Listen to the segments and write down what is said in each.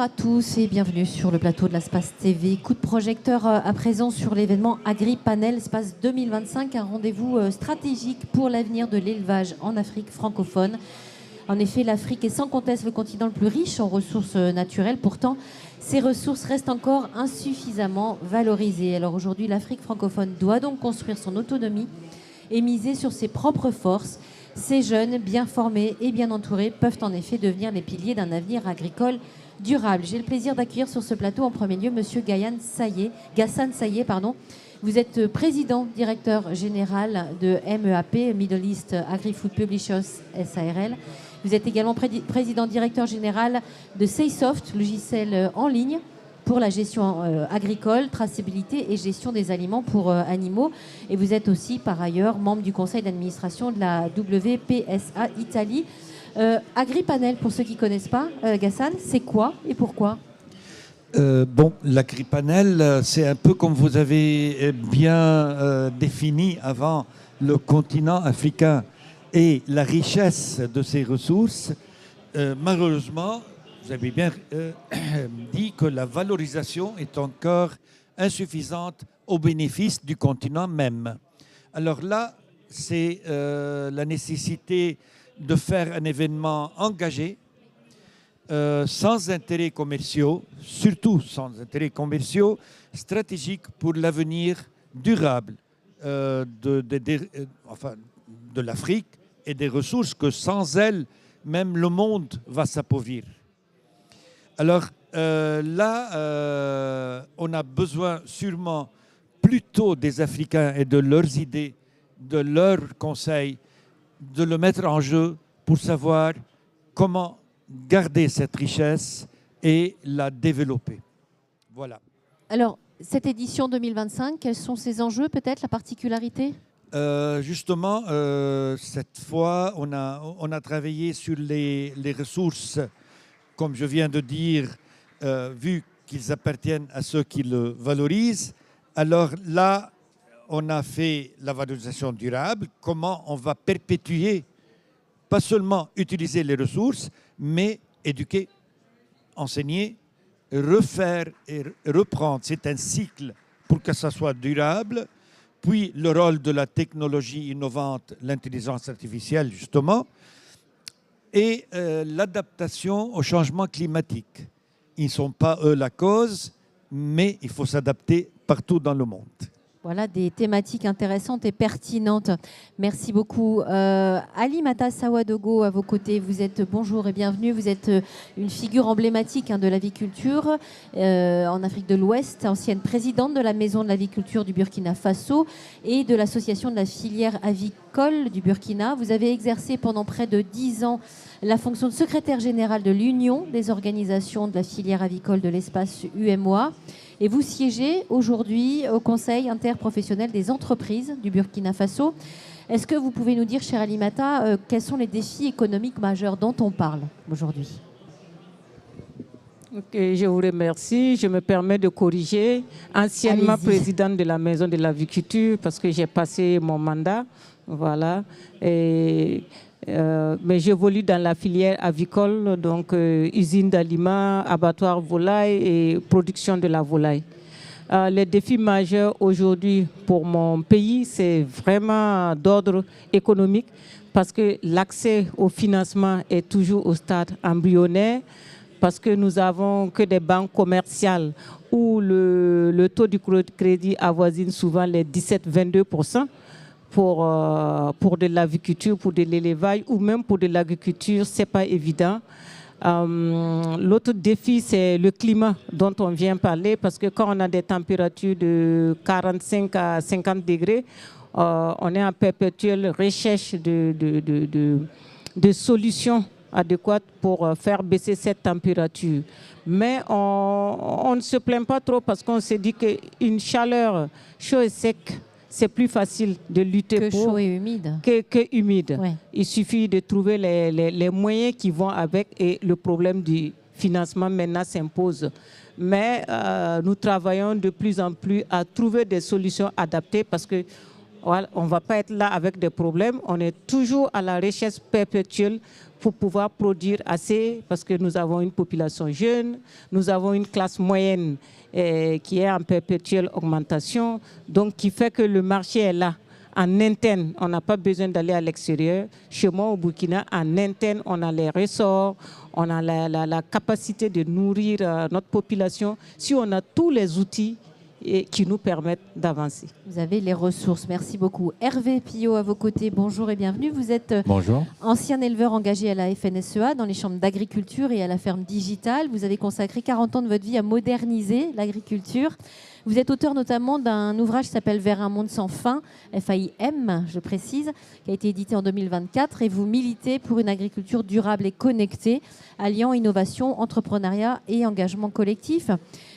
à tous et bienvenue sur le plateau de l'Espace TV. Coup de projecteur à présent sur l'événement AgriPanel Espace 2025, un rendez-vous stratégique pour l'avenir de l'élevage en Afrique francophone. En effet, l'Afrique est sans conteste le continent le plus riche en ressources naturelles. Pourtant, ces ressources restent encore insuffisamment valorisées. Alors aujourd'hui, l'Afrique francophone doit donc construire son autonomie et miser sur ses propres forces. Ces jeunes, bien formés et bien entourés, peuvent en effet devenir les piliers d'un avenir agricole durable. J'ai le plaisir d'accueillir sur ce plateau en premier lieu Monsieur Ghassan Sayé. Vous êtes président directeur général de MEAP, Middle East Agri-Food Publishers SARL. Vous êtes également président directeur général de Saysoft, logiciel en ligne pour la gestion agricole, traçabilité et gestion des aliments pour animaux. Et vous êtes aussi, par ailleurs, membre du conseil d'administration de la WPSA Italie. AgriPanel, pour ceux qui ne connaissent pas, Ghassan, c'est quoi et pourquoi ? L'AgriPanel, c'est un peu comme vous avez bien défini avant le continent africain et la richesse de ses ressources. Malheureusement, vous avez bien dit que la valorisation est encore insuffisante au bénéfice du continent même. Alors là, c'est la nécessité de faire un événement engagé, sans intérêts commerciaux, surtout sans intérêts commerciaux, stratégique pour l'avenir durable de l'Afrique et des ressources que sans elles, même le monde va s'appauvrir. Alors on a besoin sûrement plutôt des Africains et de leurs idées, de leurs conseils, de le mettre en jeu pour savoir comment garder cette richesse et la développer. Voilà. Alors, cette édition 2025, quels sont ses enjeux, peut-être, la particularité ? Justement, cette fois, on a travaillé sur les ressources, comme je viens de dire, vu qu'ils appartiennent à ceux qui le valorisent. Alors là, on a fait la valorisation durable, comment on va perpétuer, pas seulement utiliser les ressources, mais éduquer, enseigner, refaire et reprendre. C'est un cycle pour que ça soit durable. Puis le rôle de la technologie innovante, l'intelligence artificielle justement, et l'adaptation au changement climatique. Ils ne sont pas eux la cause, mais il faut s'adapter partout dans le monde. Voilà des thématiques intéressantes et pertinentes. Merci beaucoup. Alimata Sawadogo, à vos côtés, vous êtes bonjour et bienvenue. Vous êtes une figure emblématique de l'aviculture en Afrique de l'Ouest, ancienne présidente de la Maison de l'aviculture du Burkina Faso et de l'association de la filière avicole du Burkina. Vous avez exercé pendant près de 10 ans la fonction de secrétaire général de l'Union des organisations de la filière avicole de l'espace UMOA. Et vous siégez aujourd'hui au Conseil interprofessionnel des entreprises du Burkina Faso. Est-ce que vous pouvez nous dire, cher Alimata, quels sont les défis économiques majeurs dont on parle aujourd'hui ? Ok, je vous remercie. Je me permets de corriger. Anciennement présidente de la Maison de l'aviculture, parce que j'ai passé mon mandat. Voilà. Mais j'évolue dans la filière avicole, donc usine d'aliments, abattoir volaille et production de la volaille. Les défis majeurs aujourd'hui pour mon pays, c'est vraiment d'ordre économique parce que l'accès au financement est toujours au stade embryonnaire, parce que nous n'avons que des banques commerciales où le taux du crédit avoisine souvent les 17-22%. Pour de l'aviculture, pour de l'élevage ou même pour de l'agriculture, ce n'est pas évident. L'autre défi, c'est le climat dont on vient parler, parce que quand on a des températures de 45 à 50 degrés, on est en perpétuelle recherche de solutions adéquates pour faire baisser cette température. Mais on ne se plaint pas trop parce qu'on se dit qu'une chaleur chaude et sec, c'est plus facile de lutter que chaud et humide. Que humide. Ouais. Il suffit de trouver les moyens qui vont avec, et le problème du financement maintenant s'impose. Mais nous travaillons de plus en plus à trouver des solutions adaptées parce que Voilà, on ne va pas être là avec des problèmes. On est toujours à la recherche perpétuelle pour pouvoir produire assez, parce que nous avons une population jeune, nous avons une classe moyenne qui est en perpétuelle augmentation, donc qui fait que le marché est là. En interne, on n'a pas besoin d'aller à l'extérieur. Chez moi, au Burkina, en interne, on a les ressorts, on a la capacité de nourrir notre population. Si on a tous les outils qui nous permettent d'avancer. Vous avez les ressources. Merci beaucoup. Hervé Pillot à vos côtés, bonjour et bienvenue. Vous êtes Bonjour. Ancien éleveur engagé à la FNSEA dans les chambres d'agriculture et à la ferme digitale. Vous avez consacré 40 ans de votre vie à moderniser l'agriculture. Vous êtes auteur notamment d'un ouvrage qui s'appelle Vers un monde sans fin, FAIM, je précise, qui a été édité en 2024. Et vous militez pour une agriculture durable et connectée, alliant innovation, entrepreneuriat et engagement collectif.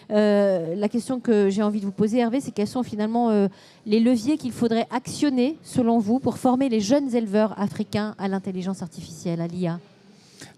La question que j'ai envie de vous poser, Hervé, c'est quels sont finalement les leviers qu'il faudrait actionner, selon vous, pour former les jeunes éleveurs africains à l'intelligence artificielle, à l'IA?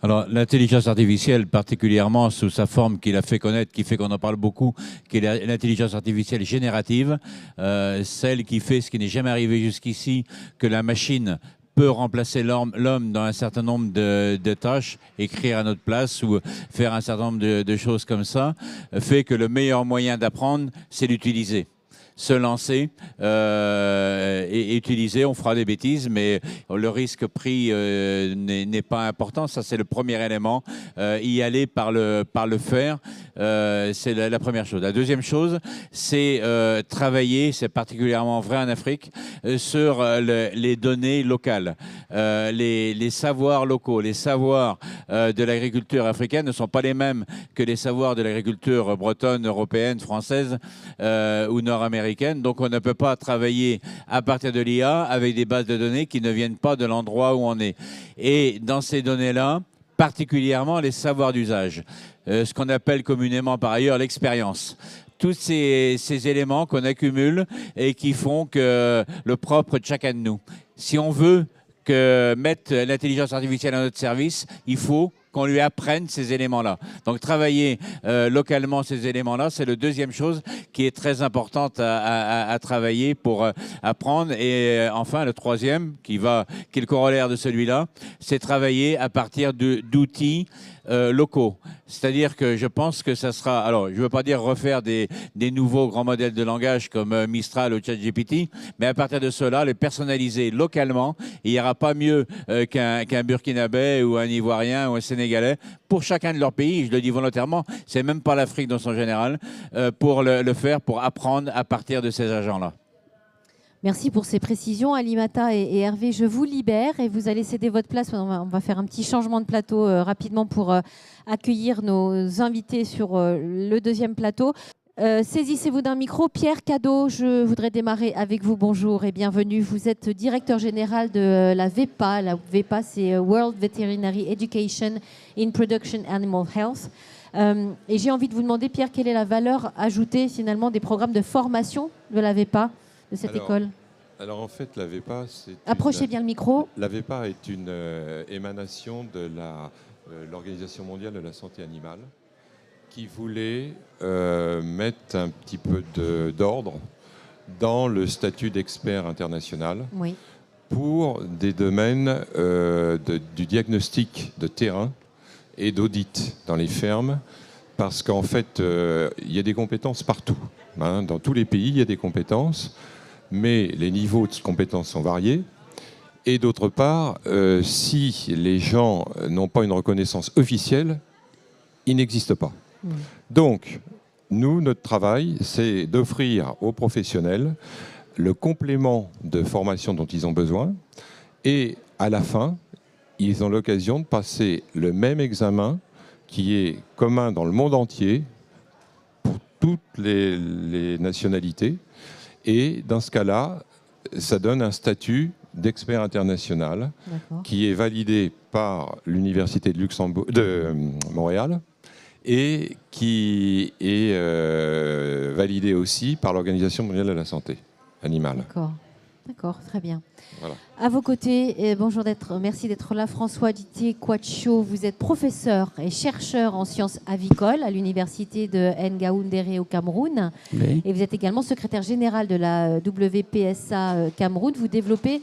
Alors, l'intelligence artificielle, particulièrement sous sa forme qu'il a fait connaître, qui fait qu'on en parle beaucoup, qui est l'intelligence artificielle générative, celle qui fait ce qui n'est jamais arrivé jusqu'ici, que la machine peut remplacer l'homme dans un certain nombre de tâches, écrire à notre place ou faire un certain nombre de choses comme ça, fait que le meilleur moyen d'apprendre, c'est d'utiliser. Se lancer et utiliser, on fera des bêtises, mais le risque pris n'est pas important. Ça, c'est le premier élément. Y aller par le faire, c'est la première chose. La deuxième chose, c'est travailler, c'est particulièrement vrai en Afrique, sur les données locales. Les savoirs locaux, les savoirs de l'agriculture africaine ne sont pas les mêmes que les savoirs de l'agriculture bretonne, européenne, française ou nord-américaine. Donc, on ne peut pas travailler à partir de l'IA avec des bases de données qui ne viennent pas de l'endroit où on est. Et dans ces données-là, particulièrement les savoirs d'usage, ce qu'on appelle communément par ailleurs l'expérience. Tous ces éléments qu'on accumule et qui font que le propre de chacun de nous. Si on veut mettre l'intelligence artificielle à notre service, il faut qu'on lui apprenne ces éléments-là. Donc, travailler localement ces éléments-là, c'est la deuxième chose qui est très importante à travailler pour apprendre. Et enfin, le troisième, qui est le corollaire de celui-là, c'est travailler à partir d'outils locaux. C'est-à-dire que je pense que ça sera... Alors, je ne veux pas dire refaire des nouveaux grands modèles de langage comme Mistral ou ChatGPT, mais à partir de cela, les personnaliser localement. Il n'y aura pas mieux qu'un Burkinabé ou un Ivoirien ou un Sénégalais pour chacun de leur pays. Je le dis volontairement, c'est même pas l'Afrique dans son général, pour le faire, pour apprendre à partir de ces agents-là. Merci pour ces précisions, Alimata et Hervé. Je vous libère et vous allez céder votre place. On va faire un petit changement de plateau rapidement pour accueillir nos invités sur le deuxième plateau. Saisissez-vous d'un micro. Pierre Cadeau, je voudrais démarrer avec vous. Bonjour et bienvenue. Vous êtes directeur général de la VEPA. La VEPA, c'est World Veterinary Education in Production Animal Health. Et j'ai envie de vous demander, Pierre, quelle est la valeur ajoutée finalement des programmes de formation de la VEPA, de cette école? Alors en fait, la VEPA, c'est... Approchez bien le micro. La VEPA est une émanation de l'Organisation mondiale de la santé animale qui voulait mettre un petit peu d'ordre dans le statut d'expert international pour des domaines du diagnostic de terrain et d'audit dans les fermes, parce qu'en fait, il y a des compétences partout. Hein. Dans tous les pays, il y a des compétences, mais les niveaux de compétences sont variés. Et d'autre part, si les gens n'ont pas une reconnaissance officielle, ils n'existent pas. Donc, nous, notre travail, c'est d'offrir aux professionnels le complément de formation dont ils ont besoin. Et à la fin, ils ont l'occasion de passer le même examen qui est commun dans le monde entier pour toutes les nationalités. Et dans ce cas-là, ça donne un statut d'expert international qui est validé par l'Université de Montréal et qui est validé aussi par l'Organisation mondiale de la santé animale. D'accord. D'accord, très bien. Voilà. À vos côtés, merci d'être là, François Didier Quacho. Vous êtes professeur et chercheur en sciences avicoles à l'université de Ngaoundéré au Cameroun. Oui. Et vous êtes également secrétaire général de la WPSA Cameroun. Vous développez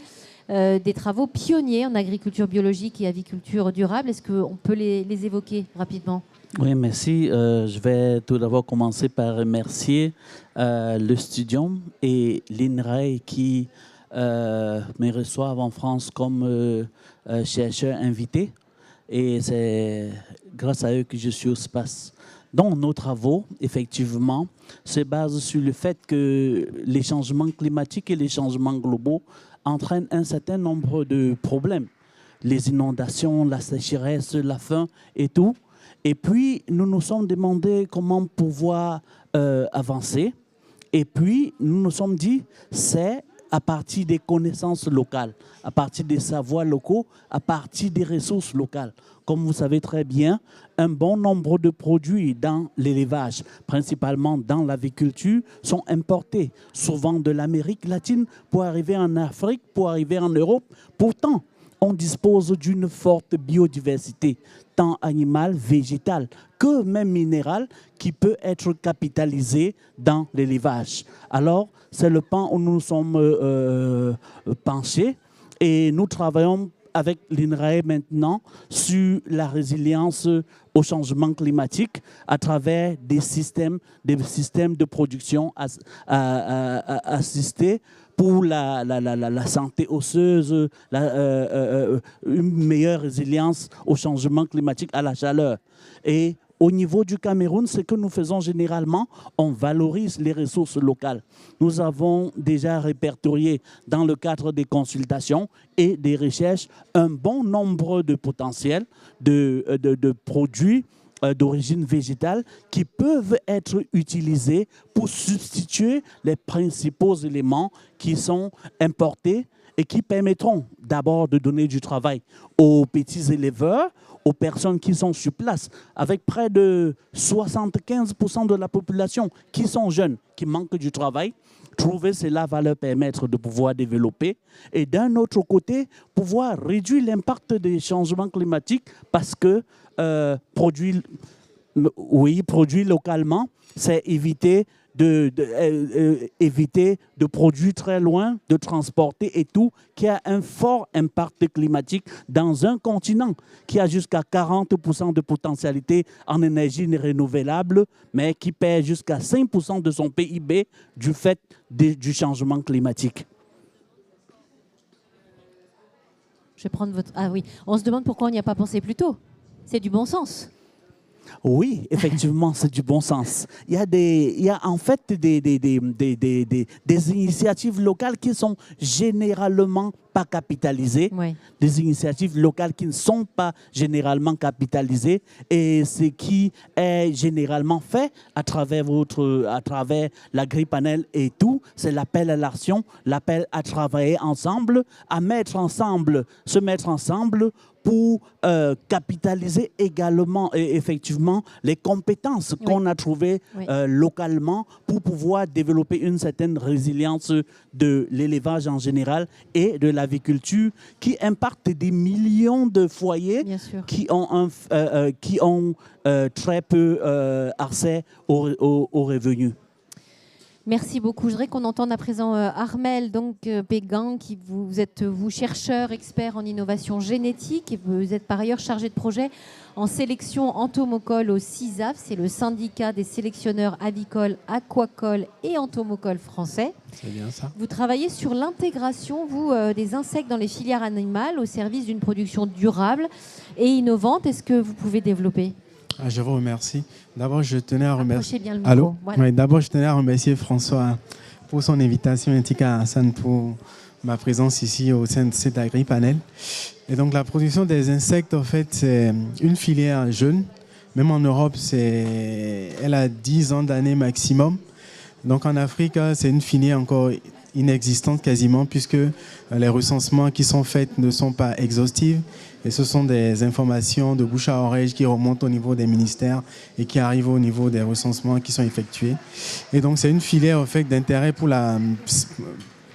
des travaux pionniers en agriculture biologique et aviculture durable. Est-ce qu'on peut les évoquer rapidement ? Oui, merci. Je vais tout d'abord commencer par remercier le Studium et l'INRAE qui me reçoivent en France comme chercheur invité. Et c'est grâce à eux que je suis au SPAS. Donc, nos travaux, effectivement, se basent sur le fait que les changements climatiques et les changements globaux entraînent un certain nombre de problèmes. Les inondations, la sécheresse, la faim et tout. Et puis, nous nous sommes demandé comment pouvoir avancer. Et puis, nous nous sommes dit, c'est à partir des connaissances locales, à partir des savoirs locaux, à partir des ressources locales. Comme vous savez très bien, un bon nombre de produits dans l'élevage, principalement dans l'aviculture, sont importés, souvent de l'Amérique latine pour arriver en Afrique, pour arriver en Europe. Pourtant, on dispose d'une forte biodiversité, tant animale, végétale, que même minérale, qui peut être capitalisée dans l'élevage. Alors, c'est le pan où nous nous sommes penchés et nous travaillons avec l'INRAE maintenant sur la résilience au changement climatique à travers des systèmes de production assistée pour la santé osseuse, une meilleure résilience au changement climatique, à la chaleur. Et au niveau du Cameroun, ce que nous faisons généralement, on valorise les ressources locales. Nous avons déjà répertorié dans le cadre des consultations et des recherches un bon nombre de potentiels de produits d'origine végétale qui peuvent être utilisés pour substituer les principaux éléments qui sont importés et qui permettront d'abord de donner du travail aux petits éleveurs, aux personnes qui sont sur place, avec près de 75% de la population qui sont jeunes, qui manquent du travail. Trouver cela va leur permettre de pouvoir développer et d'un autre côté, pouvoir réduire l'impact des changements climatiques parce que produire localement, c'est éviter éviter de produire très loin, de transporter et tout, qui a un fort impact climatique dans un continent qui a jusqu'à 40% de potentialité en énergie renouvelable, mais qui perd jusqu'à 5% de son PIB du fait du changement climatique. Je vais prendre votre... Ah oui, on se demande pourquoi on n'y a pas pensé plus tôt. C'est du bon sens. Oui, effectivement, c'est du bon sens. Il y a en fait des initiatives locales qui sont généralement pas capitalisées, Oui. des initiatives locales qui ne sont pas généralement capitalisées et ce qui est généralement fait à travers l'agri-panel et tout, c'est l'appel à l'action, l'appel à travailler ensemble, à se mettre ensemble pour capitaliser également et effectivement les compétences qu'on a trouvées localement pour pouvoir développer une certaine résilience de l'élevage en général et de l'aviculture qui impacte des millions de foyers qui ont très peu accès aux revenus. Merci beaucoup. Je voudrais qu'on entende à présent Armel Pégan, qui vous êtes chercheur, expert en innovation génétique et vous êtes par ailleurs chargé de projet en sélection entomocole au CISAF, c'est le syndicat des sélectionneurs avicoles, aquacoles et entomocoles français. C'est bien ça. Vous travaillez sur l'intégration, des insectes dans les filières animales au service d'une production durable et innovante. Est-ce que vous pouvez développer ? Je vous remercie. D'abord, je tenais à remercier. Bien le micro. Allô. Voilà. Oui, d'abord, je tenais à remercier François pour son invitation ainsi qu'à Hassan pour ma présence ici au sein de cet agri-panel. Et donc, la production des insectes, en fait, c'est une filière jeune. Même en Europe, elle a 10 ans d'année maximum. Donc, en Afrique, c'est une filière encore inexistante quasiment puisque les recensements qui sont faits ne sont pas exhaustifs. Et ce sont des informations de bouche à oreille qui remontent au niveau des ministères et qui arrivent au niveau des recensements qui sont effectués. Et donc, c'est une filière en fait, d'intérêt pour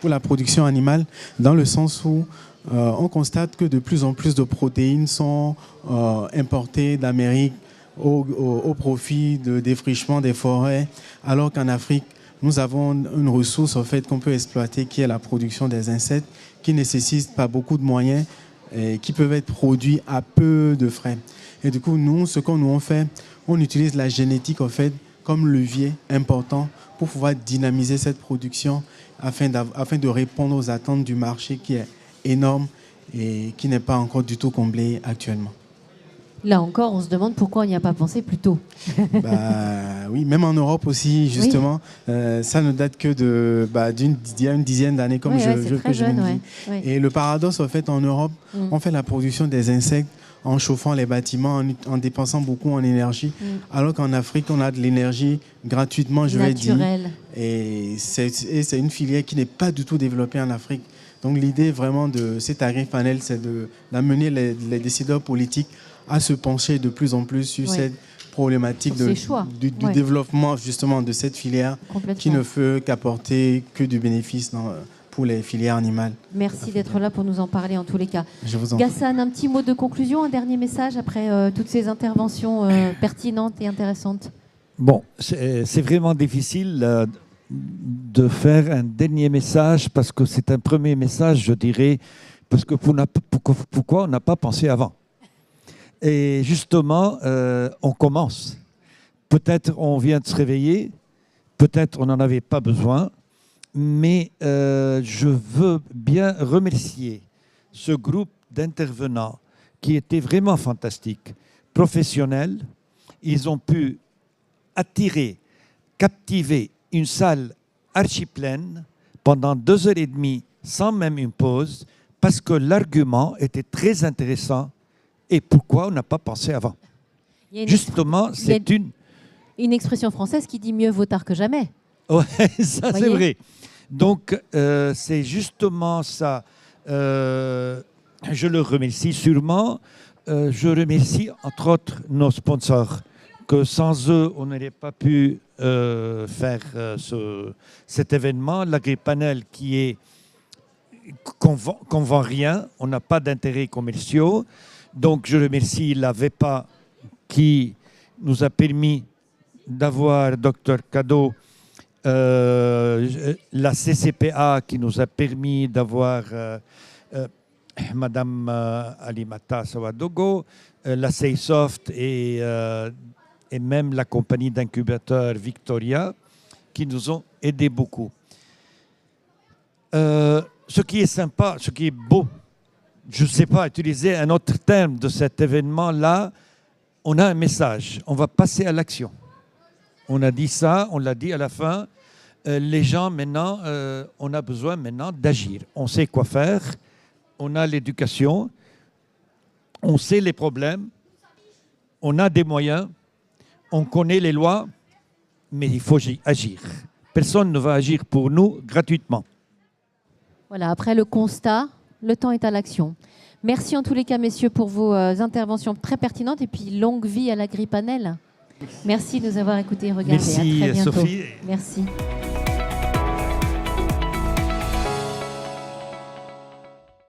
pour la production animale, dans le sens où on constate que de plus en plus de protéines sont importées d'Amérique au profit de défrichement des forêts, alors qu'en Afrique, nous avons une ressource en fait, qu'on peut exploiter qui est la production des insectes, qui ne nécessite pas beaucoup de moyens et qui peuvent être produits à peu de frais. Et du coup, nous, ce qu'on nous fait, on utilise la génétique en fait, comme levier important pour pouvoir dynamiser cette production afin de répondre aux attentes du marché qui est énorme et qui n'est pas encore du tout comblé actuellement. Là encore, on se demande pourquoi on n'y a pas pensé plus tôt. Oui, même en Europe aussi, justement, ça ne date que d'il y a une dizaine d'années, comme je le dis. Ouais. Et le paradoxe, en fait, en Europe, on fait la production des insectes en chauffant les bâtiments, en dépensant beaucoup en énergie, alors qu'en Afrique, on a de l'énergie gratuitement, je vais dire. Et c'est une filière qui n'est pas du tout développée en Afrique. Donc l'idée vraiment de cet AgriPanel, c'est d'amener les décideurs politiques à se pencher de plus en plus sur cette problématique du développement justement de cette filière qui ne peut qu'apporter que du bénéfice pour les filières animales. Merci d'être là pour nous en parler en tous les cas. Je vous en prie. Gassan, un petit mot de conclusion, un dernier message après toutes ces interventions pertinentes et intéressantes. Bon, c'est vraiment difficile de faire un dernier message parce que c'est un premier message, je dirais, parce que pourquoi on n'a pas pensé avant. Et justement, on commence. Peut-être on vient de se réveiller, peut-être on n'en avait pas besoin, mais je veux bien remercier ce groupe d'intervenants qui était vraiment fantastique, professionnels. Ils ont pu attirer, captiver une salle archi-pleine pendant 2h30 sans même une pause, parce que l'argument était très intéressant. Et pourquoi on n'a pas pensé avant? Justement, c'est une expression française qui dit mieux vaut tard que jamais. Oui, ça c'est vrai. Donc, c'est justement ça. Je le remercie sûrement. Je remercie entre autres nos sponsors, que sans eux, on n'aurait pas pu faire cet événement. l'AgriPanel qu'on vend rien, on n'a pas d'intérêts commerciaux. Donc, je remercie la VEPA qui nous a permis d'avoir Dr Kado, la CCPA qui nous a permis d'avoir Madame Alimata Sawadogo, la Seisoft et même la compagnie d'incubateurs Victoria qui nous ont aidés beaucoup. Ce qui est sympa, ce qui est beau, je ne sais pas utiliser un autre terme de cet événement-là, on a un message, on va passer à l'action. On a dit ça, on l'a dit à la fin, les gens maintenant, on a besoin maintenant d'agir. On sait quoi faire, on a l'éducation, on sait les problèmes, on a des moyens, on connaît les lois, mais il faut agir. Personne ne va agir pour nous gratuitement. Voilà, après le constat, le temps est à l'action. Merci en tous les cas, messieurs, pour vos interventions très pertinentes et puis longue vie à l'AgriPanel. Merci de nous avoir écoutés et regardés. Merci, à très bientôt. Sophie. Merci.